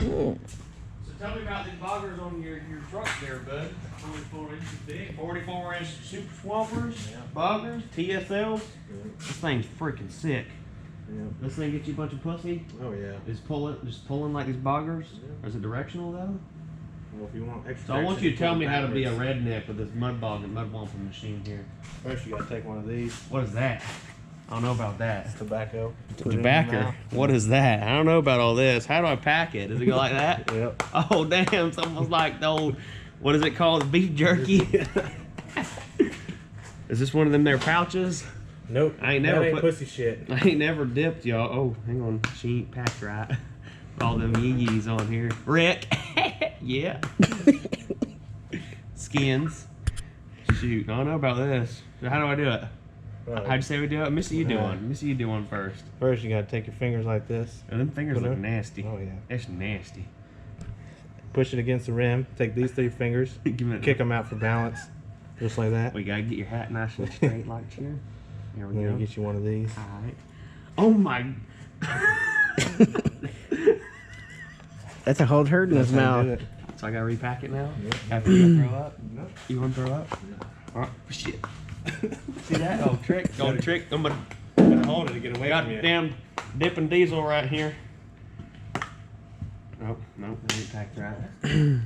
Cool. So tell me about these boggers on your truck there, bud. 44 inches big. 44-inch super swampers, boggers, TSLs. This thing's freaking sick. This thing get you a bunch of pussy? Oh yeah. Just pulling like these boggers? Or is it directional though? Well, if you want extra. So I want you to tell me how to be a redneck with this mud wamping machine here. First, you gotta take one of these. What is that? I don't know about that. It's tobacco. Tobacco? What is that? I don't know about all this. How do I pack it? Does it go like that? Yep. Oh damn! It's almost like the old, what is it called? Beef jerky. Is this one of them there pouches? Nope. I ain't never put pussy shit. I ain't never dipped, y'all. Oh, hang on. She ain't packed right. All them yee-yees on here. Rick. Yeah. Skins. Shoot. I don't know about this. How do I do it? How'd you say we do it? Missy, you do one. Missy, you do one first. First, you gotta take your fingers like this. Oh, them fingers look nasty. Oh, yeah. That's nasty. Push it against the rim. Take these 3 fingers. Kick them out for balance. Just like that. We gotta get your hat nice and straight like here. There we go. Get you one of these. Alright. Oh my. That's a whole hurt in his mouth. So I gotta repack it now? Yep. After you throw up? Nope. You wanna throw up? No. Alright. Shit. See that? Oh, trick. Oh, trick. I'm gonna Hold it to get away from you. goddamn dipping diesel right here. Nope. Nope. I ain't packed right.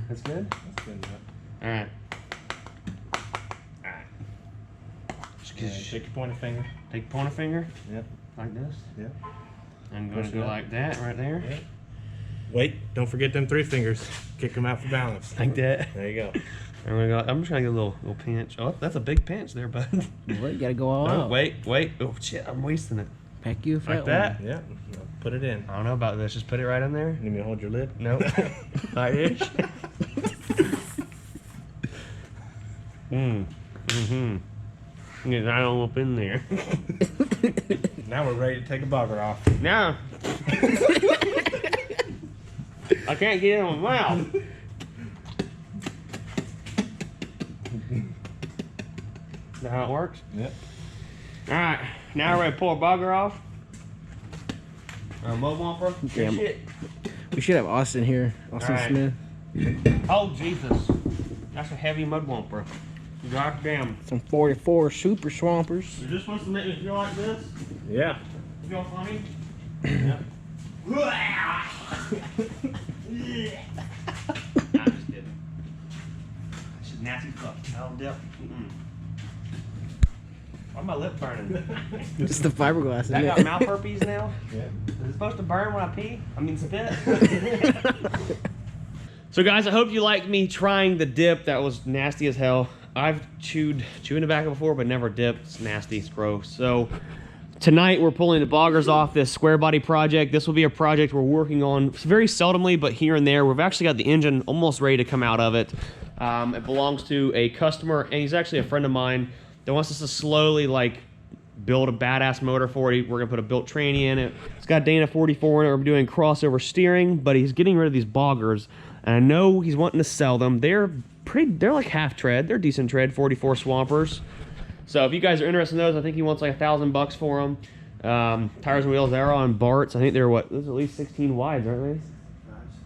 That's good? That's good enough. Alright. Take your pointer finger. Take pointer finger. Yep. Like this. Yep. I'm gonna Push it go up. like that right there. Yep. Wait, don't forget them 3 fingers. Kick them out for balance. Like that. There you go. I'm just gonna get a little pinch. Oh, that's a big pinch there, bud. Well, you gotta go all Oh, out. wait. Oh shit, I'm wasting it. Pack you a fat Like that? Yep. Now put it in. I don't know about this. Just put it right in there. You need me to hold your lid? Nope. Like this. Get right on up in there. Now we're ready to take a bogger off. Now. I can't get it in my mouth. Is that how it works? Yep. Alright, now we're ready to pull a bogger off. Mud womper. Damn. Shit. We should have Austin here. Austin Alright. Smith. Oh, Jesus. That's a heavy mud womper. God damn. Some 44 super swampers. Is this supposed to make me feel like this? Yeah. Feel funny? Yep. Nah, I'm just kidding. This is nasty fuck. I'll dip. Why my lip burning? Just the fiberglass, isn't I got it? mouth herpes now? Yeah. Is it supposed to burn when I pee? I mean, spit? So guys, I hope you liked me trying the dip. That was nasty as hell. I've chewed tobacco before, but never dipped. It's nasty, it's gross. So tonight we're pulling the boggers off this square body project. This will be a project we're working on very seldomly, but here and there. We've actually got the engine almost ready to come out of it. It belongs to a customer, and he's actually a friend of mine that wants us to slowly like build a badass motor for it. We're gonna put a built tranny in it. It's got Dana 44 in it. We're doing crossover steering, but he's getting rid of these boggers, and I know he's wanting to sell them. They're like half tread. They're decent tread, 44 swampers. So if you guys are interested in those, I think he wants like $1,000 for them. Tires and wheels, they're on Bart's. I think they're what? Those are at least 16 wides, aren't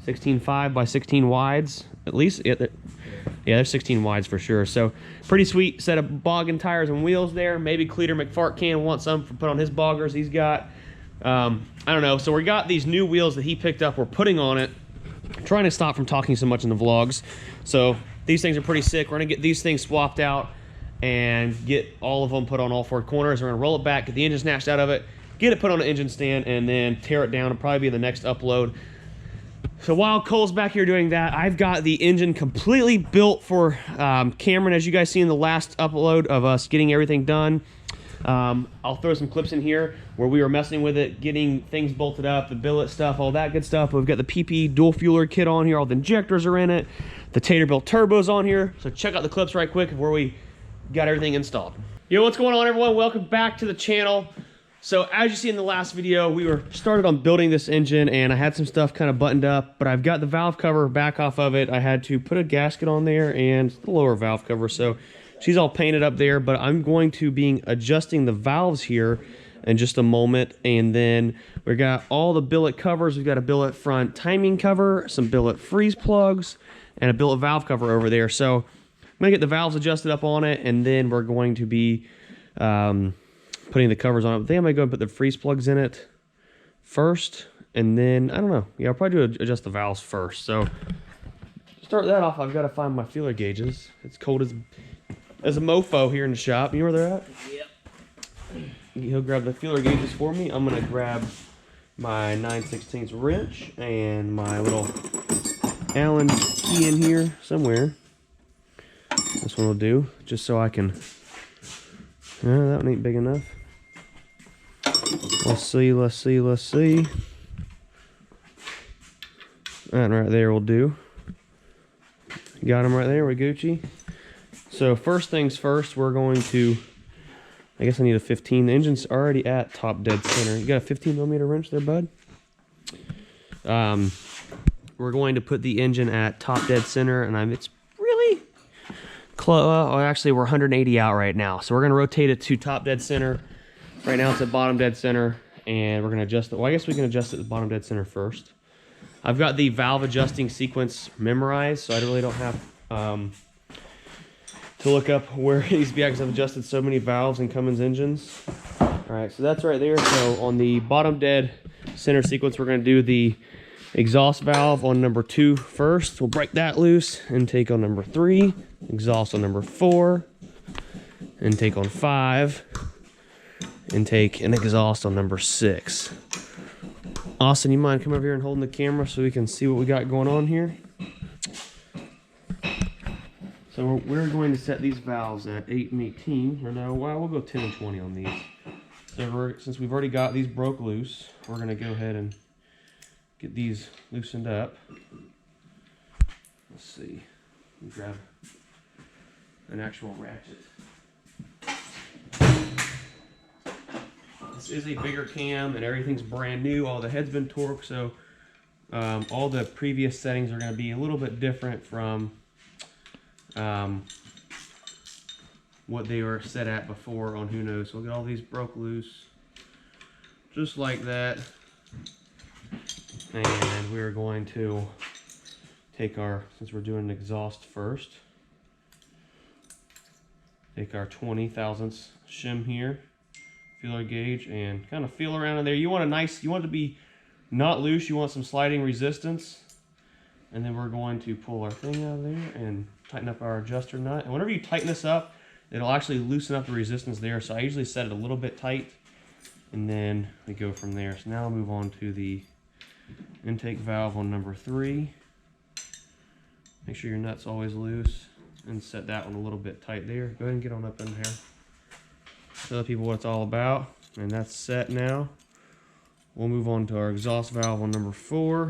they? 16.5 by 16 wides, at least. Yeah, they're 16 wides for sure. So pretty sweet set of bogging tires and wheels there. Maybe Cleater McFart can want some for put on his boggers he's got. I don't know. So we got these new wheels that he picked up. We're putting on it. I'm trying to stop from talking so much in the vlogs. So these things are pretty sick. We're gonna get these things swapped out and get all of them put on all 4 corners. We're gonna roll it back, get the engine snatched out of it, get it put on an engine stand, and then tear it down. It'll probably be the next upload. So while Cole's back here doing that, I've got the engine completely built for Cameron, as you guys see in the last upload of us getting everything done. I'll throw some clips in here where we were messing with it, getting things bolted up, the billet stuff, all that good stuff. We've got the PP dual fueler kit on here. All the injectors are in it. The Taterbilt turbos on here. So check out the clips right quick of where we got everything installed. Yo, what's going on, everyone? Welcome back to the channel. So as you see in the last video, we were started on building this engine, and I had some stuff kind of buttoned up, but I've got the valve cover back off of it. I had to put a gasket on there and the lower valve cover, so she's all painted up there, but I'm going to be adjusting the valves here in just a moment. And then we got all the billet covers. We've got a billet front timing cover, some billet freeze plugs, and a billet valve cover over there. So I'm gonna get the valves adjusted up on it, and then we're going to be putting the covers on it. I think I'm gonna go and put the freeze plugs in it first, and then I don't know. Yeah, I'll probably adjust the valves first. So to start that off, I've got to find my feeler gauges. It's cold as a mofo here in the shop. You know where they're at? Yep. He'll grab the feeler gauges for me. I'm gonna grab my 9/16 wrench and my little Allen key in here somewhere. This one will do, just so I can. That one ain't big enough. Let's see. That right there will do. Got them right there. We're Gucci. So first things first, we're going to. I guess I need a 15. The engine's already at top dead center. You got a 15 millimeter wrench there, bud? We're going to put the engine at top dead center, and it's really close. Oh, actually, we're 180 out right now. So we're going to rotate it to top dead center. Right now it's at bottom dead center, and we're going to adjust it. Well, I guess we can adjust it to bottom dead center first. I've got the valve adjusting sequence memorized, so I really don't have to look up where it needs to be at because I've adjusted so many valves in Cummins engines. All right, so that's right there. So on the bottom dead center sequence, we're going to do the exhaust valve on number 2 first. We'll break that loose. Intake on number 3. Exhaust on number 4. Intake on 5. Intake and exhaust on number 6. Austin, you mind coming over here and holding the camera so we can see what we got going on here? So we're going to set these valves at 8 and 18. Or no, well, we'll go 10 and 20 on these. So since we've already got these broke loose, we're going to go ahead and get these loosened up. Let's see. Let me grab an actual ratchet. This is a bigger cam and everything's brand new. All the head's been torqued, so all the previous settings are going to be a little bit different from what they were set at before on who knows. So we'll get all these broke loose just like that, and we're going to take our, since we're doing an exhaust first, take our 20 thousandths shim here, feeler gauge, and kind of feel around in there. You want it to be not loose, you want some sliding resistance. And then we're going to pull our thing out of there and tighten up our adjuster nut. And whenever you tighten this up, it'll actually loosen up the resistance there. So I usually set it a little bit tight, and then we go from there. So now I'll move on to the intake valve on number 3. Make sure your nut's always loose, and set that one a little bit tight there. Go ahead and get on up in here. Tell people what it's all about, and that's set now. We'll move on to our exhaust valve on number 4.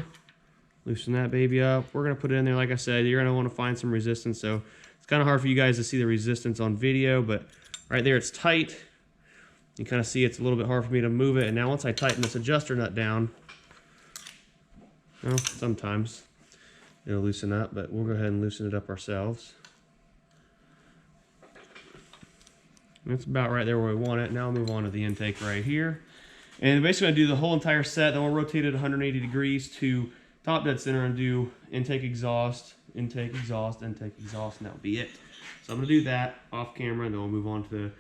Loosen that baby up. We're going to put it in there. Like I said, you're going to want to find some resistance. So it's kind of hard for you guys to see the resistance on video, but right there it's tight. You kind of see it's a little bit hard for me to move it. And now once I tighten this adjuster nut down, well, sometimes it'll loosen up, but we'll go ahead and loosen it up ourselves. That's about right there where we want it. Now I'll move on to the intake right here. And basically going to do the whole entire set. Then we'll rotate it 180 degrees to top dead center and do intake, exhaust, intake, exhaust, intake, exhaust, and that'll be it. So I'm going to do that off camera, and then we'll move on to,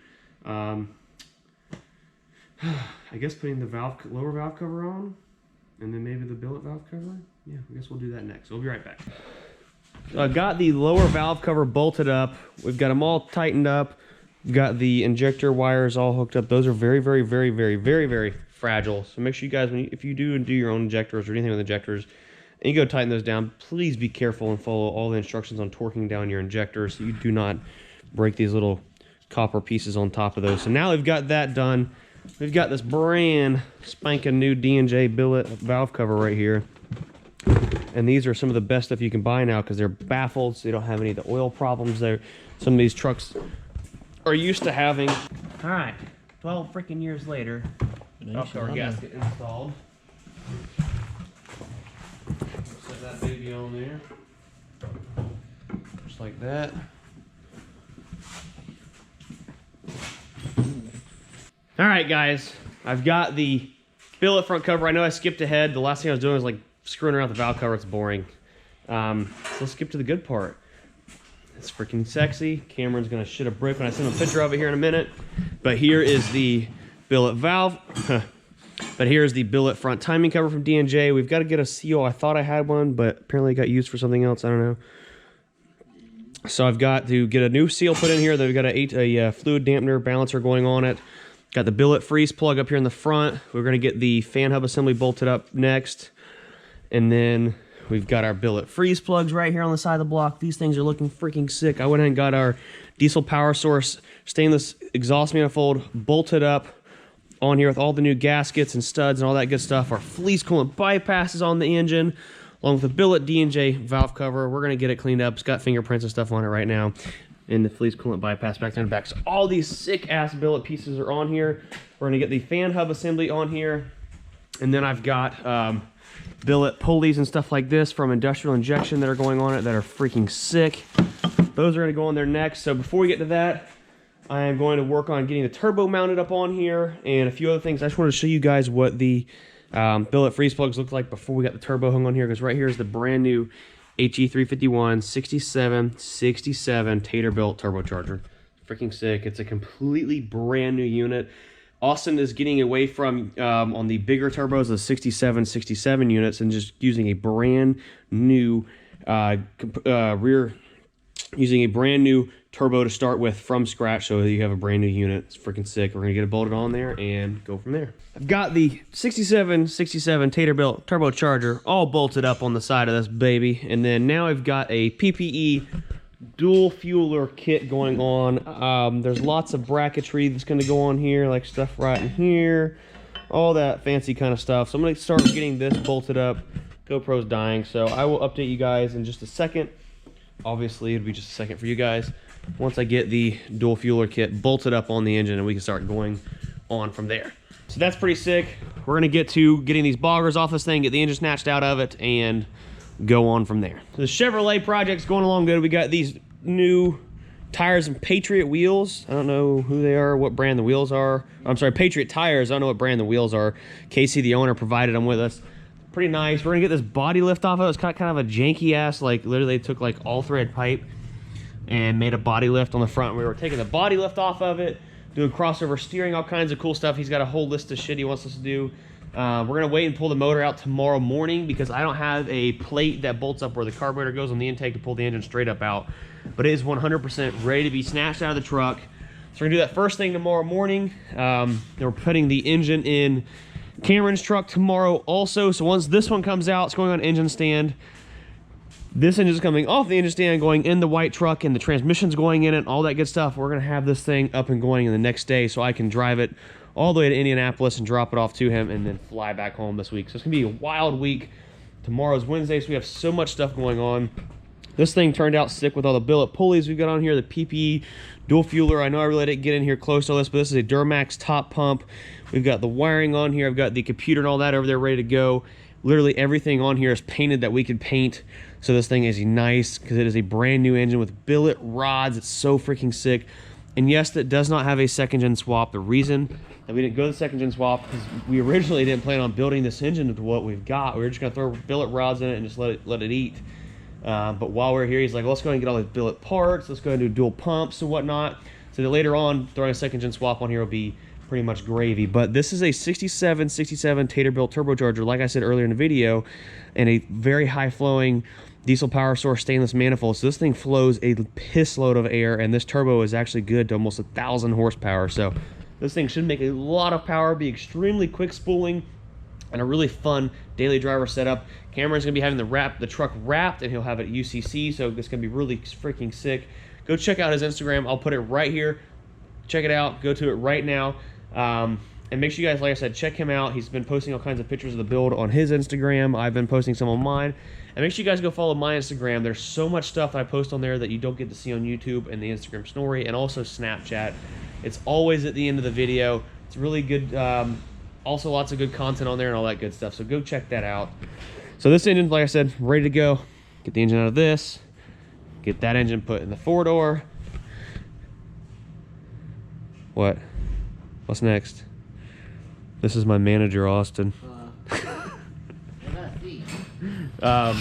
I guess, putting the lower valve cover on, and then maybe the billet valve cover. Yeah, I guess we'll do that next. So we'll be right back. So I've got the lower valve cover bolted up. We've got them all tightened up. We've got the injector wires all hooked up. Those are very, very, very, very, very, very fragile. So make sure you guys, if you do your own injectors or anything with injectors, and you go tighten those down, please be careful and follow all the instructions on torquing down your injectors so you do not break these little copper pieces on top of those. So now we've got that done. We've got this brand spanking new D&J billet valve cover right here. And these are some of the best stuff you can buy now because they're baffled, so you don't have any of the oil problems there. Some of these trucks are used to having. All right, 12 freaking years later, valve cover gasket installed. Set that baby on there, just like that. All right, guys, I've got the billet front cover. I know I skipped ahead. The last thing I was doing was like screwing around with the valve cover. It's boring. So let's skip to the good part. It's freaking sexy. Cameron's gonna shit a brick when I send him a picture of it here in a minute. But here is the billet valve. But here's the billet front timing cover from D&J. We've got to get a seal. I thought I had one, but apparently it got used for something else. I don't know. So I've got to get a new seal put in here. Then we've got a fluid dampener balancer going on it. Got the billet freeze plug up here in the front. We're going to get the fan hub assembly bolted up next. And then we've got our billet freeze plugs right here on the side of the block. These things are looking freaking sick. I went ahead and got our diesel power source stainless exhaust manifold bolted up on here with all the new gaskets and studs and all that good stuff. Our fleece coolant bypass is on the engine, along with the billet D&J valve cover. We're gonna get it cleaned up. It's got fingerprints and stuff on it right now. And the fleece coolant bypass back there in the back. So all these sick ass billet pieces are on here. We're gonna get the fan hub assembly on here. And then I've got billet pulleys and stuff like this from industrial injection that are going on it that are freaking sick. Those are gonna go on there next. So before we get to that, I am going to work on getting the turbo mounted up on here and a few other things. I just wanted to show you guys what the billet freeze plugs look like before we got the turbo hung on here, because right here is the brand new HE351 6767 Tater-built turbocharger. Freaking sick. It's a completely brand new unit. Austin is getting away from, on the bigger turbos, the 6767 units, and just using a brand new using a brand new turbo to start with from scratch, so you have a brand new unit. It's freaking sick. We're gonna get it bolted on there and go from there. I've got the 6767 Tater-built turbocharger all bolted up on the side of this baby, and then now I've got a PPE dual fueler kit going on. There's lots of bracketry that's gonna go on here, like stuff right in here, all that fancy kind of stuff. So I'm gonna start getting this bolted up. GoPro's dying, so I will update you guys in just a second. Obviously, it'll be just a second for you guys once I get the dual fueler kit bolted up on the engine, and we can start going on from there. So that's pretty sick. We're gonna get to getting these boggers off this thing, get the engine snatched out of it, and go on from there. So the Chevrolet project's going along good. We got these new tires and Patriot wheels. I don't know who they are, what brand the wheels are. I'm sorry, Patriot tires. I don't know what brand the wheels are. Casey, the owner, provided them with us. Pretty nice. We're gonna get this body lift off of it. It's got kind of a janky ass, like literally they took like all thread pipe and made a body lift on the front. We were taking the body lift off of it, doing crossover steering, all kinds of cool stuff. He's got a whole list of shit he wants us to do. We're gonna wait and pull the motor out tomorrow morning because I don't have a plate that bolts up where the carburetor goes on the intake to pull the engine straight up out. But it is 100% ready to be snatched out of the truck. So we're gonna do that first thing tomorrow morning. Then we're putting the engine in Cameron's truck tomorrow also. So once this one comes out, it's going on engine stand. This engine's coming off the engine stand, going in the white truck, and the transmission's going in it, all that good stuff. We're gonna have this thing up and going in the next day so I can drive it all the way to Indianapolis and drop it off to him and then fly back home this week. So it's gonna be a wild week. Tomorrow's Wednesday, so we have so much stuff going on. This thing turned out sick with all the billet pulleys we've got on here, the PPE dual fueler. I know I really didn't get in here close to this, but this is a Duramax top pump. We've got the wiring on here. I've got the computer and all that over there ready to go. Literally everything on here is painted that we could paint. So this thing is nice because it is a brand new engine with billet rods. It's so freaking sick. And yes, it does not have a second gen swap. The reason that we didn't go to the second gen swap is we originally didn't plan on building this engine to what we've got. We were just gonna throw billet rods in it and just let it eat. But while we're here, he's like, let's go ahead and get all these billet parts. Let's go ahead and do dual pumps and whatnot. So that later on, throwing a second gen swap on here will be pretty much gravy. But this is a 6767 Tater-built turbocharger, like I said earlier in the video, and a very high flowing diesel power source stainless manifold. So this thing flows a piss load of air, and this turbo is actually good to almost 1,000 horsepower. So this thing should make a lot of power, be extremely quick spooling, and a really fun daily driver setup. Cameron's gonna be having the truck wrapped, and he'll have it at UCC, so it's gonna be really freaking sick. Go check out his Instagram. I'll put it right here. Check it out. Go to it right now. And make sure you guys, like I said, check him out. He's been posting all kinds of pictures of the build on his Instagram. I've been posting some on mine. And make sure you guys go follow my Instagram. There's so much stuff that I post on there that you don't get to see on YouTube and the Instagram story, and also Snapchat. It's always at the end of the video. It's really good. Also lots of good content on there and all that good stuff. So go check that out. So this engine, like I said, ready to go. Get the engine out of this. Get that engine put in the 4-door. What? What's next? This is my manager, Austin. So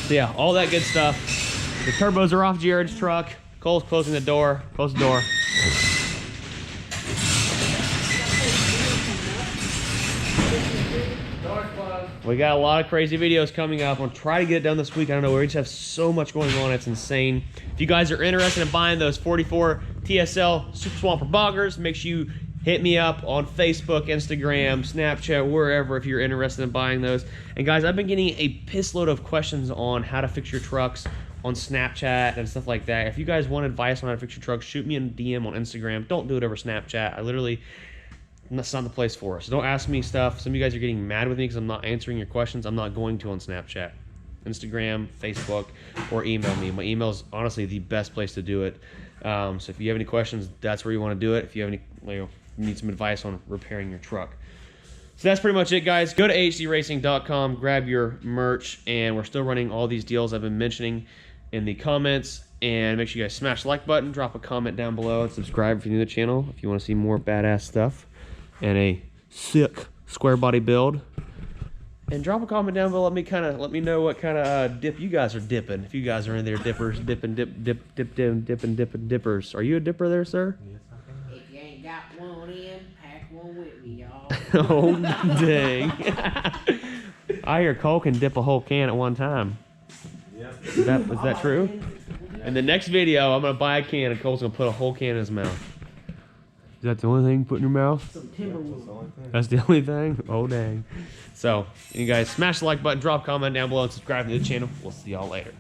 yeah, all that good stuff. The turbos are off Jared's truck. Cole's closing the door. Close the door. We got a lot of crazy videos coming up. I'll try to get it done this week. I don't know, we just have so much going on. It's insane. If you guys are interested in buying those 44 TSL Super Swamper boggers, make sure you hit me up on Facebook, Instagram, Snapchat, wherever if you're interested in buying those. And guys, I've been getting a piss load of questions on how to fix your trucks on Snapchat and stuff like that. If you guys want advice on how to fix your trucks, shoot me a DM on Instagram. Don't do it over Snapchat. That's not the place for us. So don't ask me stuff. Some of you guys are getting mad with me because I'm not answering your questions. I'm not going to on Snapchat, Instagram, Facebook, or email me. My email is honestly the best place to do it. So if you have any questions, that's where you want to do it. If you have any, need some advice on repairing your truck. So that's pretty much it, guys. Go to hdracing.com, grab your merch, and we're still running all these deals I've been mentioning in the comments. And make sure you guys smash the like button, drop a comment down below, and subscribe if you're new to the channel if you want to see more badass stuff and a sick square body build. And drop a comment down below. Let me know what kind of dip you guys are dipping. If you guys are in there dippers, dipping dippers. Are you a dipper there, sir? If you ain't got one in, pack one with me, y'all. Oh dang! I hear Cole can dip a whole can at one time. Yep. Is that true? In the next video, I'm gonna buy a can and Cole's gonna put a whole can in his mouth. Is that the only thing you put in your mouth? Some timberwood. That's the only thing? Oh, dang. So, you guys smash the like button, drop a comment down below, and subscribe to the channel. We'll see y'all later.